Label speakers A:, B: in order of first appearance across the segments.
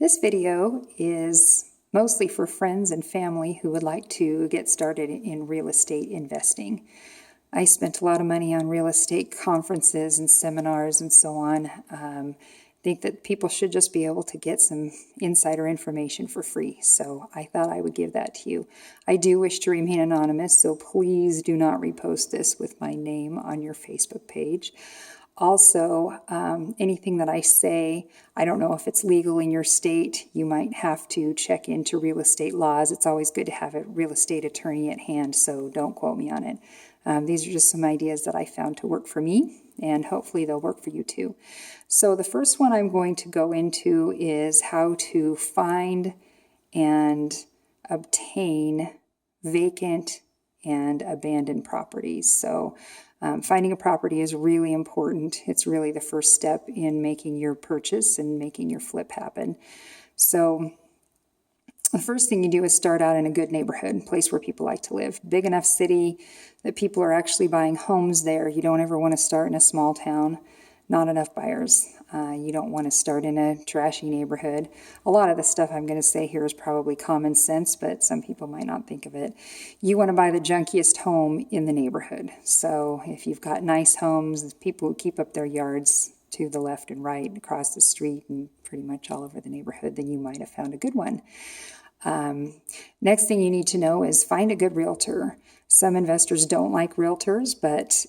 A: This video is mostly for friends and family who would like to get started in real estate investing. I spent a lot of money on real estate conferences and seminars and so on. Think that people should just be able to get some insider information for free. So I thought I would give that to you. I do wish to remain anonymous, so please do not repost this with my name on your Facebook page. Also, anything that I say, I don't know if it's legal in your state. You might have to check into real estate laws. It's always good to have a real estate attorney at hand, so don't quote me on it. These are just some ideas that I found to work for me, and hopefully they'll work for you too. So the first one I'm going to go into is how to find and obtain vacant and abandoned properties. So finding a property is really important. It's really the first step in making your purchase and making your flip happen. So the first thing you do is start out in a good neighborhood, a place where people like to live. Big enough city that people are actually buying homes there. You don't ever want to start in a small town. Not enough buyers. You don't want to start in a trashy neighborhood. A lot of the stuff I'm going to say here is probably common sense, but some people might not think of it. You want to buy the junkiest home in the neighborhood. So if you've got nice homes, people who keep up their yards to the left and right, across the street, and pretty much all over the neighborhood, then you might have found a good one. Next thing you need to know is find a good realtor. Some investors don't like realtors, but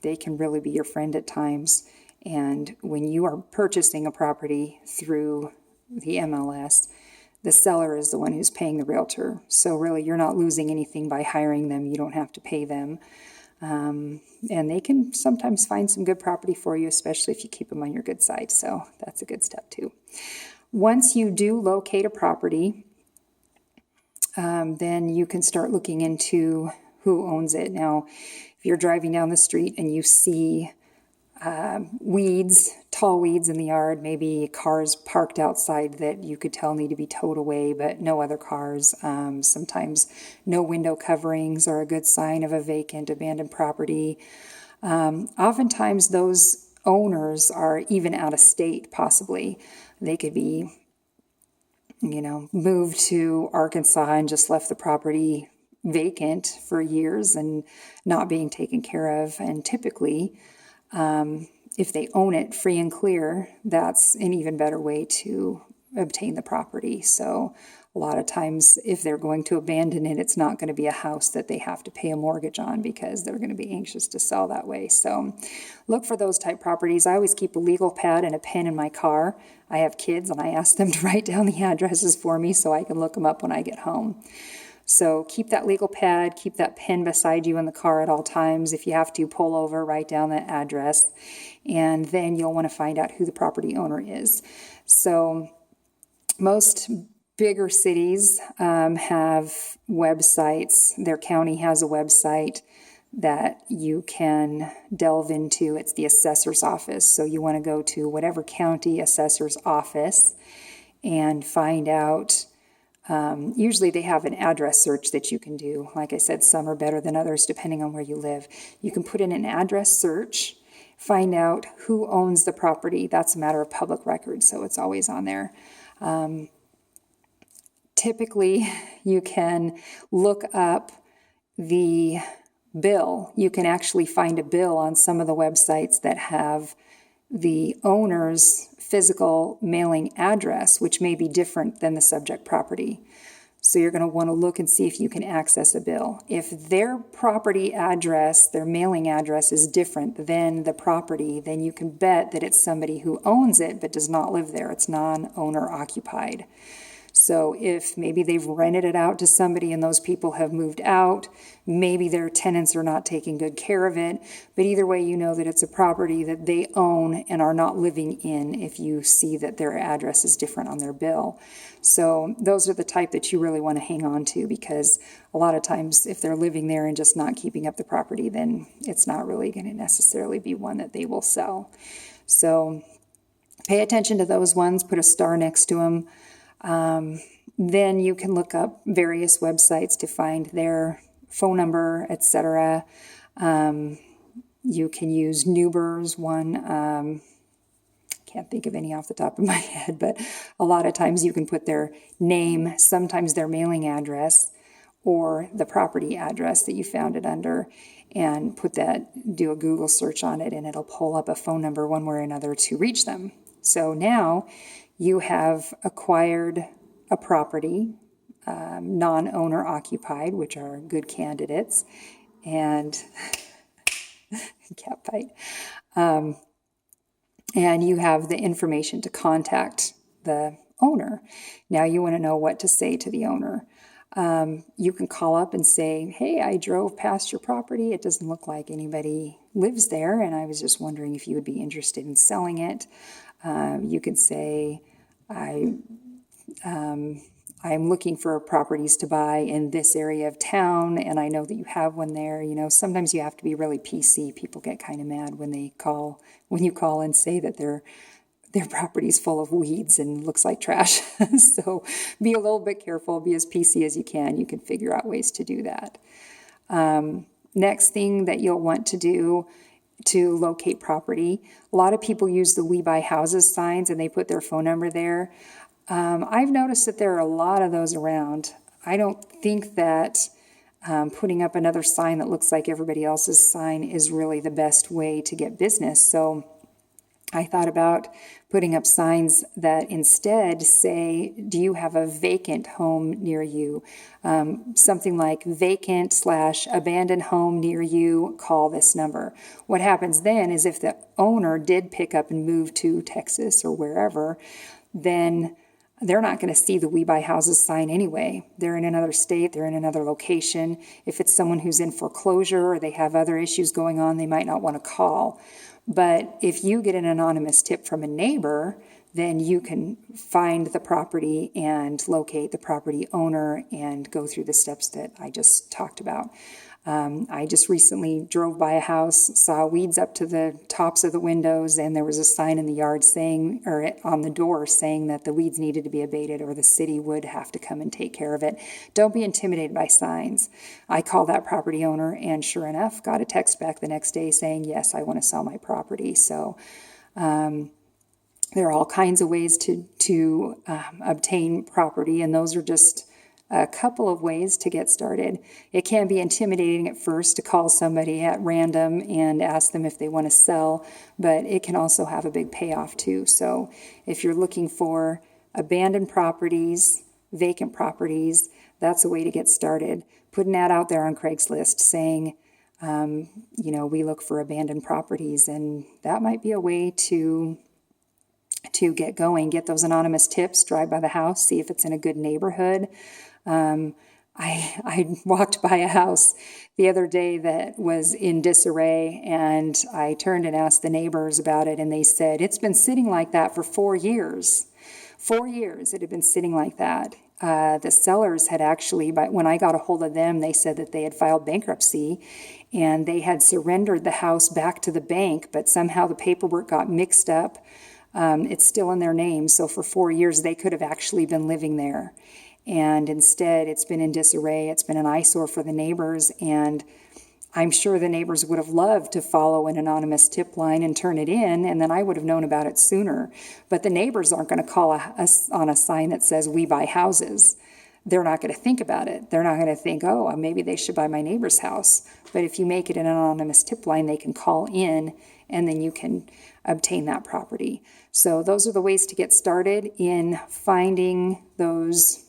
A: they can really be your friend at times. And when you are purchasing a property through the MLS, the seller is the one who's paying the realtor. So really, you're not losing anything by hiring them. You don't have to pay them. And they can sometimes find some good property for you, especially if you keep them on your good side. So that's a good step too. Once you do locate a property, then you can start looking into who owns it. Now, if you're driving down the street and you see weeds, tall weeds in the yard, maybe cars parked outside that you could tell need to be towed away, but no other cars. Sometimes no window coverings are a good sign of a vacant, abandoned property. Oftentimes those owners are even out of state, possibly. They could be, moved to Arkansas and just left the property vacant for years and not being taken care of. And typically, if they own it free and clear, that's an even better way to obtain the property. So a lot of times, if they're going to abandon it, it's not going to be a house that they have to pay a mortgage on because they're going to be anxious to sell that way. So look for those type properties. I always keep a legal pad and a pen in my car. I have kids and I ask them to write down the addresses for me so I can look them up when I get home. So keep that legal pad, keep that pen beside you in the car at all times. If you have to, pull over, write down that address, and then you'll want to find out who the property owner is. So most bigger cities have websites. Their county has a website that you can delve into. It's the assessor's office. So you want to go to whatever county assessor's office and find out. Usually they have an address search that you can do. Like I said, some are better than others depending on where you live. You can put in an address search, find out who owns the property. That's a matter of public record, so it's always on there. Typically, you can look up the bill. You can actually find a bill on some of the websites that have the owner's physical mailing address, which may be different than the subject property. So you're going to want to look and see if you can access a bill. If their property address, their mailing address is different than the property, then you can bet that it's somebody who owns it but does not live there. It's non-owner occupied. So if maybe they've rented it out to somebody and those people have moved out, maybe their tenants are not taking good care of it, but either way you know that it's a property that they own and are not living in if you see that their address is different on their bill. So those are the type that you really want to hang on to, because a lot of times if they're living there and just not keeping up the property, then it's not really going to necessarily be one that they will sell. So pay attention to those ones, put a star next to them. Then you can look up various websites to find their phone number, etc. You can use Nuber's one. can't think of any off the top of my head, but a lot of times you can put their name, sometimes their mailing address, or the property address that you found it under, and do a Google search on it, and it'll pull up a phone number one way or another to reach them. So now you have acquired a property, non-owner occupied, which are good candidates, and cat bite. And you have the information to contact the owner. Now you want to know what to say to the owner. You can call up and say, hey, I drove past your property. It doesn't look like anybody lives there, and I was just wondering if you would be interested in selling it. You could say, I'm looking for properties to buy in this area of town, and I know that you have one there. Sometimes you have to be really PC. People get kind of mad when you call and say that their property's full of weeds and looks like trash. So be a little bit careful, be as PC as you can. You can figure out ways to do that. Next thing that you'll want to do to locate property, a lot of people use the We Buy Houses signs and they put their phone number there. I've noticed that there are a lot of those around. I don't think that putting up another sign that looks like everybody else's sign is really the best way to get business. So I thought about putting up signs that instead say, do you have a vacant home near you? Something like vacant/abandoned home near you, call this number. What happens then is if the owner did pick up and move to Texas or wherever, then they're not going to see the We Buy Houses sign anyway. They're in another state, they're in another location. If it's someone who's in foreclosure or they have other issues going on, they might not want to call. But if you get an anonymous tip from a neighbor, then you can find the property and locate the property owner and go through the steps that I just talked about. I just recently drove by a house, saw weeds up to the tops of the windows, and there was a sign in the yard saying, or on the door saying that the weeds needed to be abated or the city would have to come and take care of it. Don't be intimidated by signs. I called that property owner and sure enough, got a text back the next day saying, yes, I want to sell my property. So there are all kinds of ways to obtain property, and those are just a couple of ways to get started. It can be intimidating at first to call somebody at random and ask them if they want to sell, but it can also have a big payoff too. So if you're looking for abandoned properties, vacant properties, that's a way to get started. Put an ad out there on Craigslist saying, we look for abandoned properties, and that might be a way to get going, get those anonymous tips, drive by the house, see if it's in a good neighborhood. I walked by a house the other day that was in disarray, and I turned and asked the neighbors about it, and they said, it's been sitting like that for 4 years. 4 years it had been sitting like that. The sellers had actually, when I got a hold of them, they said that they had filed bankruptcy, and they had surrendered the house back to the bank, but somehow the paperwork got mixed up. It's still in their name, so for 4 years they could have actually been living there. And instead, it's been in disarray. It's been an eyesore for the neighbors. And I'm sure the neighbors would have loved to follow an anonymous tip line and turn it in, and then I would have known about it sooner. But the neighbors aren't going to call us on a sign that says, we buy houses. They're not going to think about it. They're not going to think, oh, maybe they should buy my neighbor's house. But if you make it an anonymous tip line, they can call in, and then you can obtain that property. So those are the ways to get started in finding those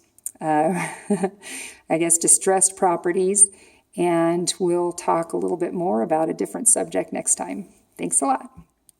A: distressed properties, and we'll talk a little bit more about a different subject next time. Thanks a lot.